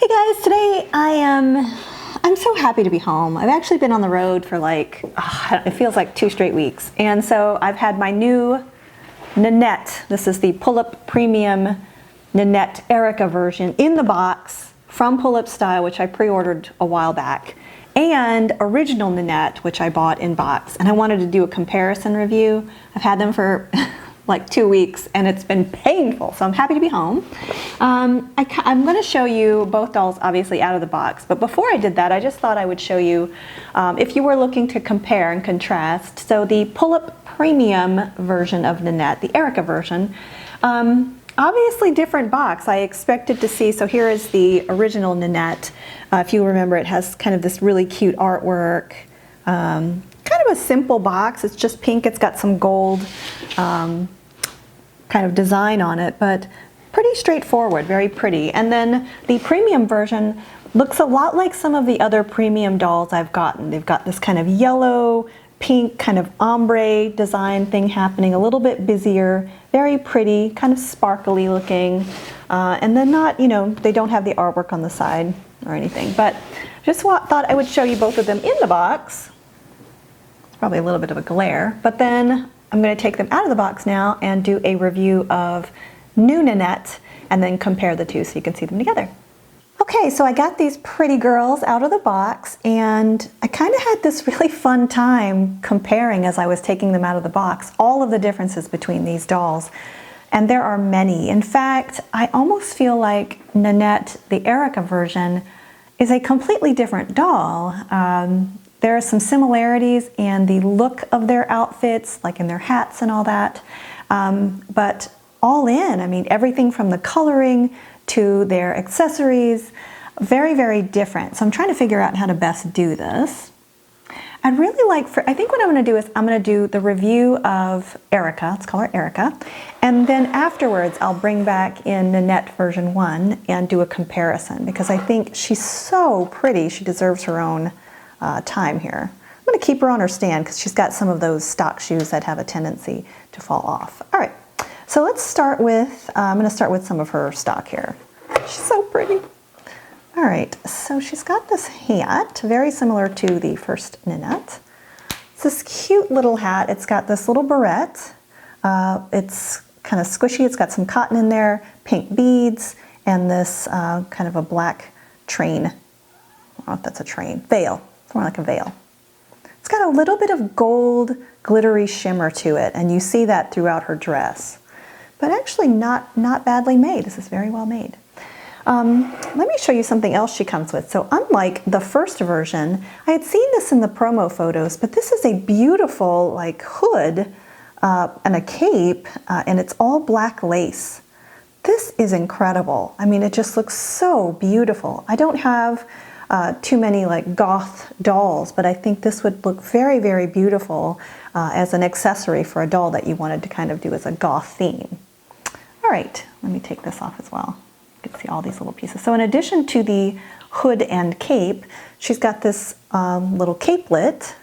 Hey guys, today I'm so happy to be home. I've actually been on the road for it feels like 2 straight weeks. And so I've had my new Nanette. This is the Pullip Premium Nanette Erica version in the box from Pullip Style, which I pre-ordered a while back, and original Nanette, which I bought in box. And I wanted to do a comparison review. I've had them for like 2 weeks and it's been painful, so I'm happy to be home. I'm going to show you both dolls obviously out of the box, but before I did that I just thought I would show you if you were looking to compare and contrast. So the Pullip Premium version of Nanette, the Erica version, obviously different box. I expected to see, so here is the original Nanette. If you remember, it has kind of this really cute artwork. Kind of a simple box. It's just pink. It's got some gold kind of design on it, but pretty straightforward, very pretty. And then the premium version looks a lot like some of the other premium dolls I've gotten. They've got this kind of yellow, pink, kind of ombre design thing happening, a little bit busier, very pretty, kind of sparkly looking. And then not, they don't have the artwork on the side or anything, but just thought I would show you both of them in the box. Probably a little bit of a glare, but then I'm going to take them out of the box now and do a review of new Nanette and then compare the two so you can see them together. Okay, so I got these pretty girls out of the box and I kind of had this really fun time comparing as I was taking them out of the box, all of the differences between these dolls. And there are many. In fact, I almost feel like Nanette, the Erica version, is a completely different doll. There are some similarities in the look of their outfits, like in their hats and all that. But all in, I mean, everything from the coloring to their accessories, very, very different. So I'm trying to figure out how to best do this. I'd really like I think what I'm going to do is I'm going to do the review of Erica, let's call her Erica, and then afterwards I'll bring back in Nanette version 1 and do a comparison because I think she's so pretty, she deserves her own time here. I'm going to keep her on her stand because she's got some of those stock shoes that have a tendency to fall off. All right, so let's start with, I'm going to start with some of her stock here. She's so pretty. All right, so she's got this hat, very similar to the first Nanette. It's this cute little hat. It's got this little barrette. It's kind of squishy. It's got some cotton in there, pink beads, and this kind of a black train. I don't know if that's a train. Veil. It's more like a veil. It's got a little bit of gold glittery shimmer to it, and you see that throughout her dress. But actually not badly made. This is very well made. Let me show you something else she comes with. So unlike the first version, I had seen this in the promo photos, but this is a beautiful like hood and a cape, and it's all black lace. This is incredible. I mean, it just looks so beautiful. I don't have too many like goth dolls, but I think this would look very, very beautiful as an accessory for a doll that you wanted to kind of do as a goth theme. All right, let me take this off as well. You can see all these little pieces. So in addition to the hood and cape, she's got this little capelet,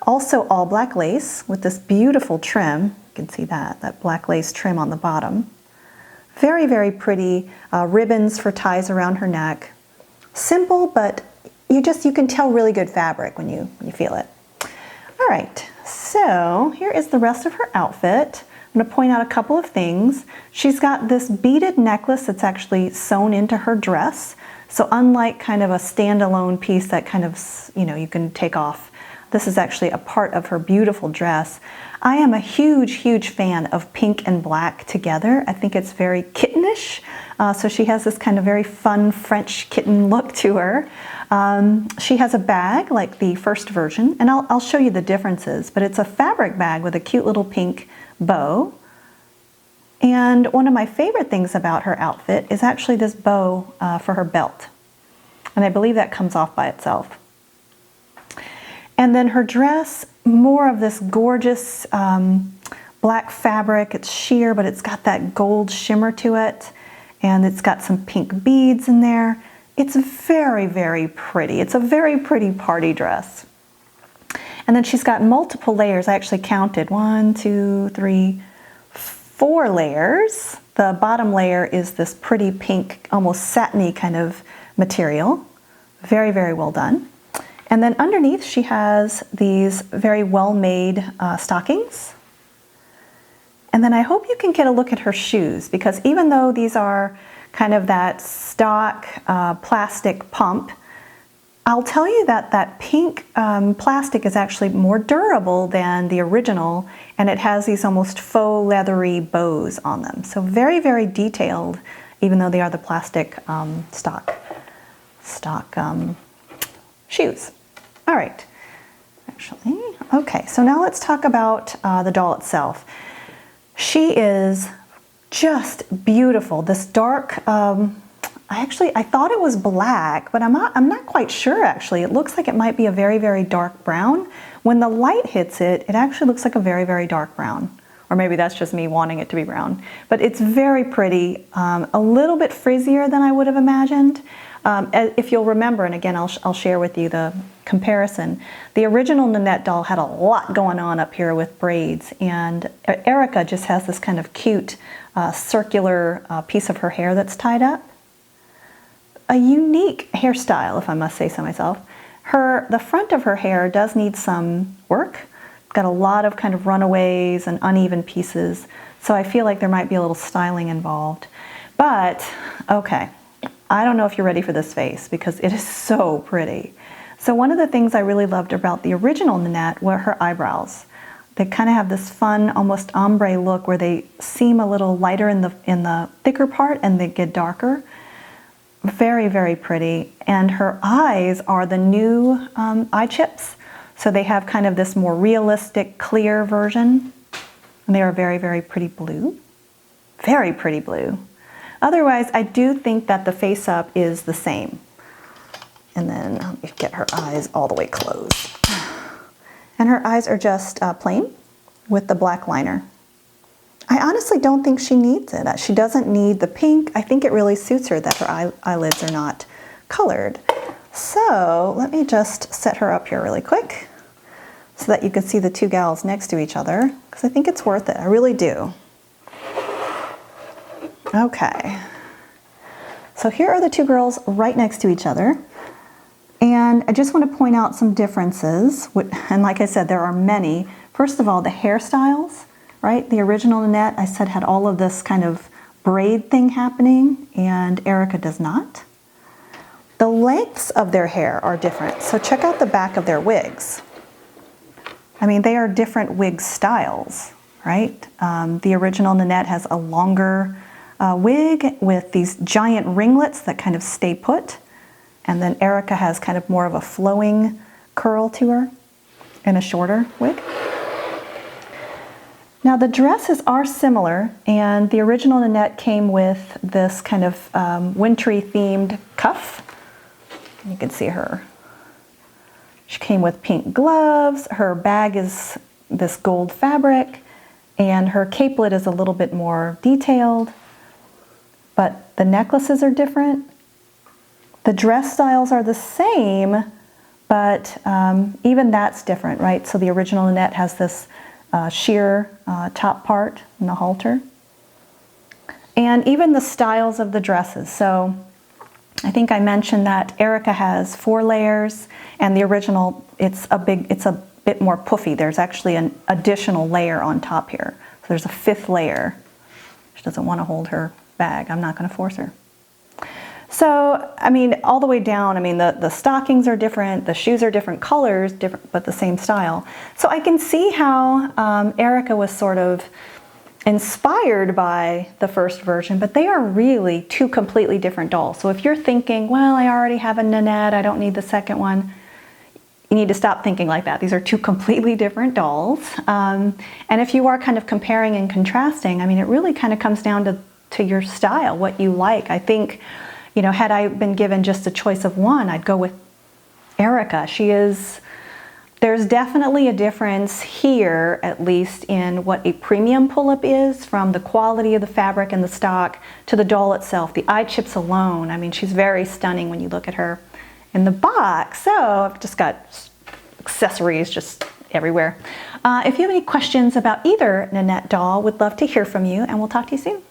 also all black lace with this beautiful trim. You can see that black lace trim on the bottom. Very, very pretty ribbons for ties around her neck. Simple, but you can tell really good fabric when you feel it. All right, so here is the rest of her outfit. I'm going to point out a couple of things. She's got this beaded necklace that's actually sewn into her dress. So unlike kind of a standalone piece that kind of, you can take off, this is actually a part of her beautiful dress. I am a huge, huge fan of pink and black together. I think it's very kittenish. So she has this kind of very fun French kitten look to her. She has a bag like the first version, and I'll show you the differences, but it's a fabric bag with a cute little pink bow. And one of my favorite things about her outfit is actually this bow for her belt. And I believe that comes off by itself. And then her dress, more of this gorgeous black fabric. It's sheer, but it's got that gold shimmer to it. And it's got some pink beads in there. It's very, very pretty. It's a very pretty party dress. And then she's got multiple layers. I actually counted 1, 2, 3, 4 layers. The bottom layer is this pretty pink, almost satiny kind of material. Very, very well done. And then underneath she has these very well-made stockings. And then I hope you can get a look at her shoes, because even though these are kind of that stock plastic pump, I'll tell you that that pink plastic is actually more durable than the original, and it has these almost faux leathery bows on them. So very, very detailed, even though they are the plastic stock shoes. All right, actually, okay, so now let's talk about the doll itself. She is just beautiful. This dark, I thought it was black, but I'm not quite sure actually. It looks like it might be a very, very dark brown. When the light hits it, it actually looks like a very, very dark brown. Or maybe that's just me wanting it to be brown. But it's very pretty, a little bit frizzier than I would have imagined. If you'll remember, and again, I'll share with you the comparison. The original Nanette doll had a lot going on up here with braids, and Erica just has this kind of cute circular piece of her hair that's tied up. A unique hairstyle, if I must say so myself. The front of her hair does need some work. Got a lot of kind of runaways and uneven pieces, so I feel like there might be a little styling involved. But, okay, I don't know if you're ready for this face, because it is so pretty. So one of the things I really loved about the original Nanette were her eyebrows. They kind of have this fun, almost ombre look where they seem a little lighter in the thicker part and they get darker. Very, very pretty. And her eyes are the new eye chips. So they have kind of this more realistic, clear version. And they are very, very pretty blue. Very pretty blue. Otherwise, I do think that the face up is the same. And then let me get her eyes all the way closed. And her eyes are just plain with the black liner. I honestly don't think she needs it. She doesn't need the pink. I think it really suits her that her eyelids are not colored. So let me just set her up here really quick so that you can see the two gals next to each other, because I think it's worth it. I really do. Okay. So here are the two girls right next to each other. And I just want to point out some differences. And like I said, there are many. First of all, the hairstyles. Right? The original Nanette, I said, had all of this kind of braid thing happening, and Erica does not. The lengths of their hair are different. So check out the back of their wigs. I mean, they are different wig styles, right? The original Nanette has a longer wig with these giant ringlets that kind of stay put. And then Erica has kind of more of a flowing curl to her and a shorter wig. Now the dresses are similar, and the original Nanette came with this kind of wintry themed cuff. You can see her. She came with pink gloves, her bag is this gold fabric, and her capelet is a little bit more detailed, but the necklaces are different. The dress styles are the same, but even that's different, right? So the original Nanette has this sheer top part and the halter. And even the styles of the dresses. So I think I mentioned that Erica has 4 layers, and the original, it's a bit more puffy. There's actually an additional layer on top here. So there's a 5th layer. She doesn't want to hold her bag. I'm not going to force her. So, I mean, all the way down, I mean, the stockings are different, the shoes are different colors, different, but the same style. So I can see how Erica was sort of inspired by the first version, but they are really 2 completely different dolls. So if you're thinking, well, I already have a Nanette, I don't need the second one, you need to stop thinking like that. These are 2 completely different dolls. And if you are kind of comparing and contrasting, I mean, it really kind of comes down to your style, what you like. I think, you know, had I been given just a choice of one, I'd go with Erica. There's definitely a difference here, at least in what a premium pull-up is, from the quality of the fabric and the stock to the doll itself. The eye chips alone, I mean, she's very stunning when you look at her in the box. So I've just got accessories just everywhere. If you have any questions about either Nanette doll, would love to hear from you, and we'll talk to you soon.